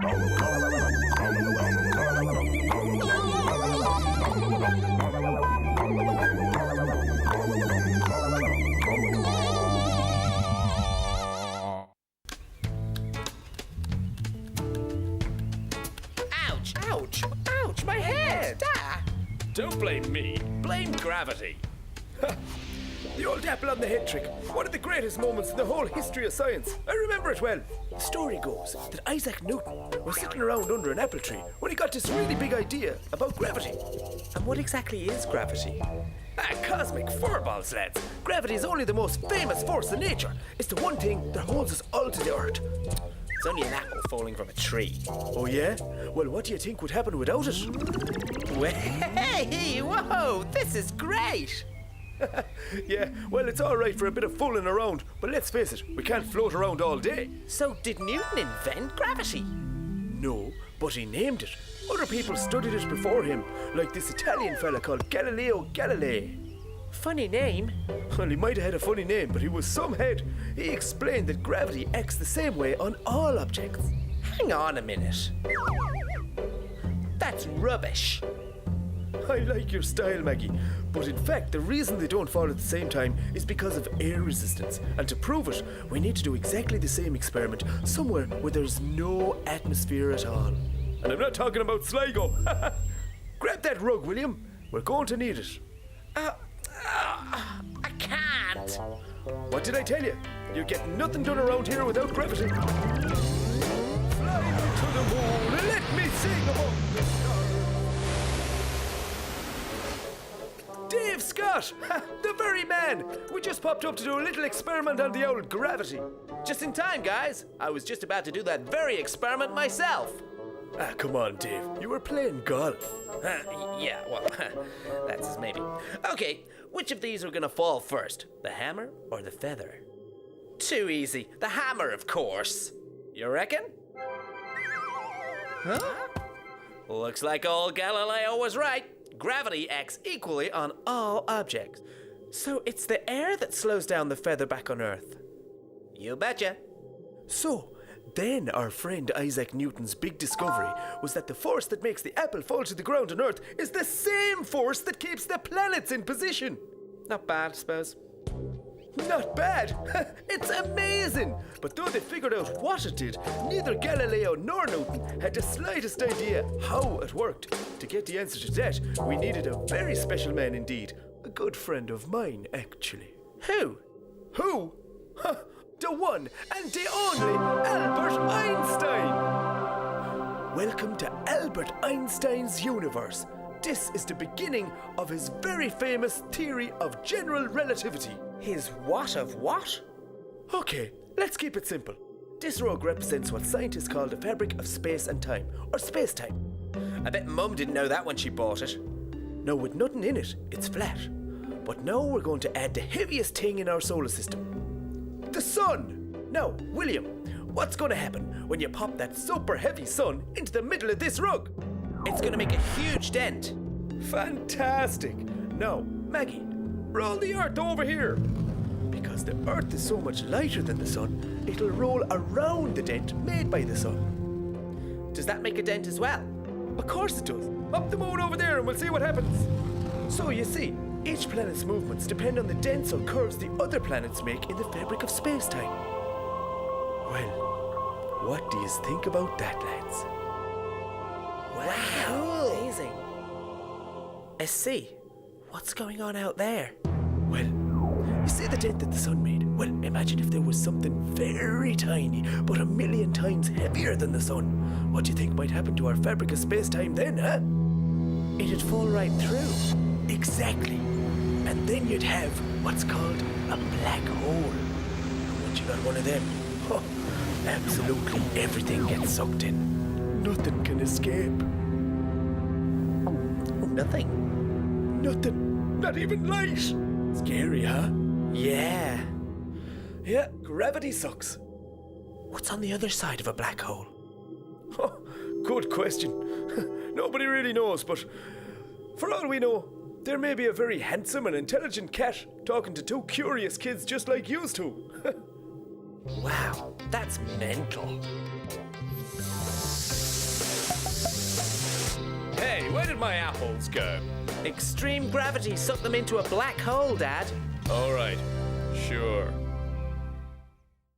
Ouch! Ouch! Ouch! My head! Don't blame me. Blame gravity. The old apple on the head trick. One of the greatest moments in the whole history of science. I remember it well. The story goes that Isaac Newton was sitting around under an apple tree when he got this really big idea about gravity. And what exactly is gravity? Cosmic furballs, lads. Gravity is only the most famous force in nature. It's the one thing that holds us all to the earth. It's only an apple falling from a tree. Oh yeah? Well, what do you think would happen without it? Hey! Whoa! This is great! Yeah, well, it's alright for a bit of fooling around, but let's face it, we can't float around all day. So, did Newton invent gravity? No, but he named it. Other people studied it before him, like this Italian fella called Galileo Galilei. Funny name. Well, he might have had a funny name, but he was some head. He explained that gravity acts the same way on all objects. Hang on a minute. That's rubbish. I like your style, Maggie, but in fact the reason they don't fall at the same time is because of air resistance, and to prove it we need to do exactly the same experiment somewhere where there's no atmosphere at all. And I'm not talking about Sligo. Grab that rug, William. We're going to need it. I can't. What did I tell you? You get nothing done around here without gravity. Fly me to the moon and let me sing among the stars. Dave Scott! The very man! We just popped up to do a little experiment on the old gravity. Just in time, guys. I was just about to do that very experiment myself. Come on, Dave. You were playing golf. Yeah, well, that's his maybe. Okay, which of these are gonna fall first? The hammer or the feather? Too easy. The hammer, of course. You reckon? Huh? Looks like old Galileo was right. Gravity acts equally on all objects. So it's the air that slows down the feather back on Earth? You betcha. So, then our friend Isaac Newton's big discovery was that the force that makes the apple fall to the ground on Earth is the same force that keeps the planets in position. Not bad, I suppose. Not bad! It's amazing! But though they figured out what it did, neither Galileo nor Newton had the slightest idea how it worked. To get the answer to that, we needed a very special man indeed. A good friend of mine, actually. Who? Who? The one and the only Albert Einstein! Welcome to Albert Einstein's universe. This is the beginning of his very famous theory of general relativity. His what of what? Okay, let's keep it simple. This rug represents what scientists call the fabric of space and time, or space-time. I bet Mum didn't know that when she bought it. Now, with nothing in it, it's flat. But now we're going to add the heaviest thing in our solar system. The sun! Now, William, what's going to happen when you pop that super heavy sun into the middle of this rug? It's going to make a huge dent. Fantastic! Now, Maggie, roll the Earth over here. Because the Earth is so much lighter than the sun, it'll roll around the dent made by the sun. Does that make a dent as well? Of course it does. Up the moon over there and we'll see what happens. So you see, each planet's movements depend on the dents or curves the other planets make in the fabric of space-time. Well, what do you think about that, lads? Wow, amazing. I see. What's going on out there? Well, you see the dent that the sun made? Well, imagine if there was something very tiny, but 1,000,000 times heavier than the sun. What do you think might happen to our fabric of space-time then, huh? It'd fall right through. Exactly. And then you'd have what's called a black hole. And once you got one of them, absolutely everything gets sucked in. Nothing can escape. Nothing. Nothing. Not even light. Scary, huh? Yeah. Yeah, gravity sucks. What's on the other side of a black hole? Oh, good question. Nobody really knows, but for all we know, there may be a very handsome and intelligent cat talking to two curious kids just like yous two. Wow, that's mental. my apples go? Extreme gravity sucked them into a black hole, Dad. All right, sure.